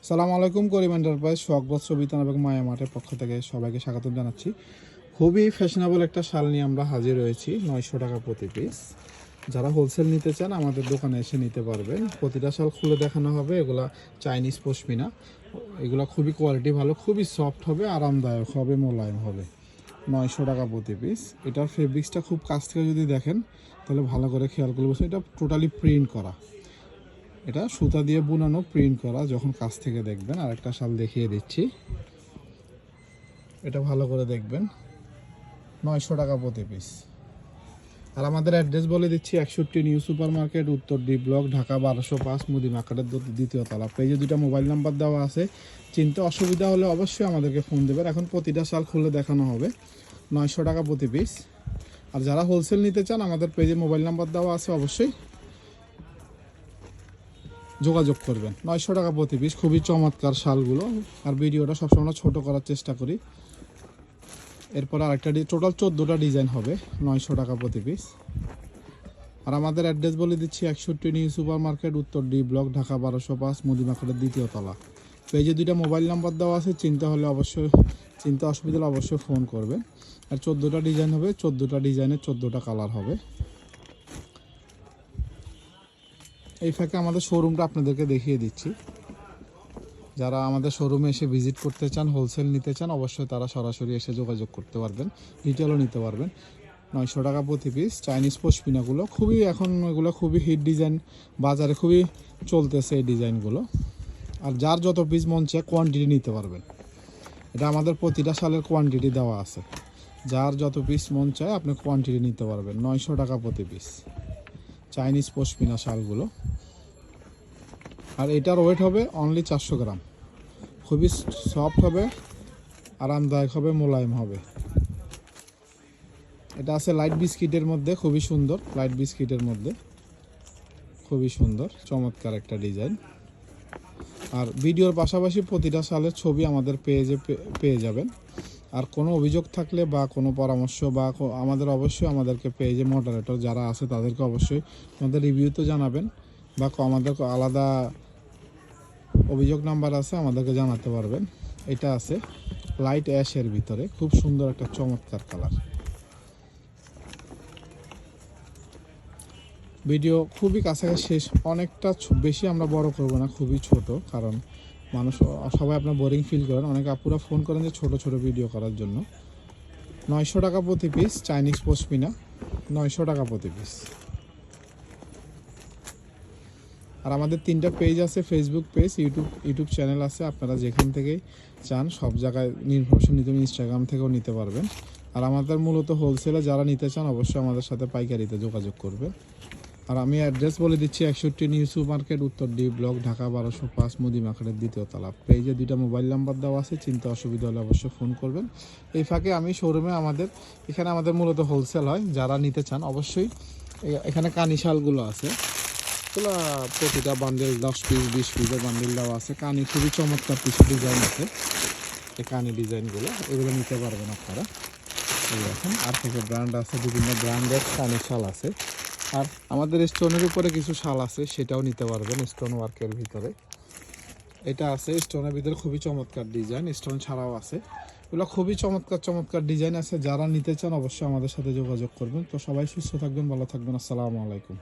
সালাম আলাইকুম। করিম এন্টারপ্রাইজ সোহাগবত সবিতান এবং মায়া মাঠের পক্ষ থেকে সবাইকে স্বাগত জানাচ্ছি। খুবই ফ্যাশনেবল একটা শাল নিয়ে আমরা হাজির হয়েছি 900 টাকা প্রতি পিস। যারা হোলসেল নিতে চান আমাদের দোকানে এসে নিতে পারবেন। প্রতিটা শাল খুলে দেখানো হবে। এগুলা চাইনিজ পশমিনা, এগুলা খুবই কোয়ালিটি ভালো, খুবই সফট হবে, আরামদায়ক হবে, মোলায়েম হবে। 900 টাকা প্রতি পিস। এটার ফেব্রিক্সটা খুব কাছ থেকে যদি দেখেন তাহলে ভালো করে খেয়াল করে বসে। এটা টোটালি প্রিন্ট করা, এটা সুতা দিয়ে বুনানো, প্রিন্ট করা। যখন কাছ থেকে দেখবেন, আরেকটা শাল দেখিয়ে দিচ্ছি, এটা ভালো করে দেখবেন। 900 টাকা প্রতি পিস। আর আমাদের অ্যাড্রেস বলে দিচ্ছি, 61 নিউ সুপার মার্কেট, উত্তর ডি ব্লক, ঢাকা 1205, মুদি মার্কেটের দ্বিতীয় তলা। পেজে 2টা মোবাইল নাম্বার দেওয়া আছে। চিনতে অসুবিধা হলে অবশ্যই আমাদেরকে ফোন দেবেন। এখন প্রতিটা শাল খুলে দেখানো হবে। 900 টাকা প্রতি পিস। আর যারা হোলসেল নিতে চান আমাদের পেজে মোবাইল নাম্বার দেওয়া আছে, অবশ্যই যোগাযোগ করবেন। 900 টাকা প্রতি পিস। খুবই চমৎকার শালগুলো। আর ভিডিওটা সবসময় ছোট করার চেষ্টা করি। এরপর আরেকটা টোটাল 14টা ডিজাইন হবে, 900 টাকা প্রতি পিস। আর আমাদের অ্যাড্রেস বলে দিচ্ছি, 61 নিউ সুপার মার্কেট, উত্তর ডি ব্লক, ঢাকা 1205, মুদি মার্কেটের দ্বিতীয় তলা। পেজে 2টা মোবাইল নাম্বার দেওয়া আছে। চিনতে অসুবিধা হলে অবশ্যই ফোন করবেন। আর 14টা ডিজাইন হবে, 14টা ডিজাইনের 14টা কালার হবে। এই ফাঁকে আমাদের শোরুমটা আপনাদেরকে দেখিয়ে দিচ্ছি। যারা আমাদের শোরুমে এসে ভিজিট করতে চান, হোলসেল নিতে চান, অবশ্যই তারা সরাসরি এসে যোগাযোগ করতে পারবেন, রিটেলও নিতে পারবেন। 900 টাকা প্রতি পিস। চাইনিজ পশমিনাগুলো এখন এগুলো খুবই হিট ডিজাইন, বাজারে খুবই চলতেছে এই ডিজাইনগুলো। আর যার যত পিস মন চায় কোয়ান্টিটি নিতে পারবেন। এটা আমাদের প্রতিটা শালের কোয়ান্টিটি দেওয়া আছে। যার যত পিস মন চায় আপনি কোয়ান্টিটি নিতে পারবেন। 900 টাকা প্রতি পিস চাইনিজ পশমিনা শালগুলো। আর এটার ওয়েট হবে অনলি 400 গ্রাম। খুবই সফট হবে, আরামদায়ক হবে, মোলায়েম হবে। এটা আছে লাইট বিস্কিটের মধ্যে, খুবই সুন্দর। লাইট বিস্কিটের মধ্যে খুবই সুন্দর, চমৎকার একটা ডিজাইন। আর ভিডিওর পাশাপাশি প্রতিটা শালের ছবি আমাদের পেজে পেয়ে যাবেন। আর কোনো অভিযোগ থাকলে বা কোনো পরামর্শ বা আমাদেরকে পেজে মডারেটর যারা আছে তাদেরকে অবশ্যই আমাদের রিভিউতে জানাবেন, বা আমাদের আলাদা অভিযোগ নাম্বার আছে, আমাদেরকে জানাতে পারবেন। এটা আছে লাইট অ্যাশের ভিতরে, খুব সুন্দর একটা চমৎকার কালার। ভিডিও খুবই কাছাকাছি শেষ, অনেকটা বেশি আমরা বড় করব না, খুবই ছোট। কারণ সবাই আপনার বোরিং ফিল করেন, অনেক আপুরা ফোন করেন যে ছোট ছোট ভিডিও করার জন্য। 900 টাকা প্রতি পিস চাইনিজ পশমিনা, 900 টাকা প্রতি পিস। আর আমাদের 3টা পেজ আছে, ফেসবুক পেজ, ইউটিউব চ্যানেল আছে। আপনারা যেখান থেকেই চান সব জায়গায় ইনফরমেশন নিতে, ইনস্টাগ্রাম থেকেও নিতে পারবেন। আর আমাদের মূলত হোলসেলে যারা নিতে চান অবশ্যই আমাদের সাথে পাইকারিতে যোগাযোগ করবেন। আর আমি অ্যাড্রেস বলে দিচ্ছি, 61 নিউ সুপার মার্কেট, উত্তর ডি ব্লক, ঢাকা 1205, মুদি মার্কেটের দ্বিতীয় তলা। পেজে 2টা মোবাইল নাম্বার দেওয়া আছে। চিন্তা অসুবিধা হলে অবশ্যই ফোন করবেন। এই ফাঁকে আমি শোরুমে এখানে আমাদের মূলত হোলসেল হয়, যারা নিতে চান অবশ্যই। এখানে কানি শালগুলো আছে, এগুলো প্রতিটা বান্ডেল 10 পিস 20 পিসের বান্ডেল দেওয়া আছে। কানি খুবই চমৎকার কিছু ডিজাইন আছে, এই কানি ডিজাইনগুলো এগুলো নিতে পারবেন আপনারা। এখন আর থেকে ব্র্যান্ড আছে, বিভিন্ন ব্র্যান্ডের কানি শাল আছে। আর আমাদের স্টোনের উপরে কিছু শাল আছে, সেটাও নিতে পারবেন স্টোন ওয়ার্কের ভিতরে। এটা আছে স্টোনের ভিতরে, খুবই চমৎকার ডিজাইন, স্টোন ছাড়াও আছে। এগুলো খুবই চমৎকার ডিজাইন আছে। যারা নিতে চান অবশ্যই আমাদের সাথে যোগাযোগ করবেন। তো সবাই সুস্থ থাকবেন, ভালো থাকবেন। আসসালামু আলাইকুম।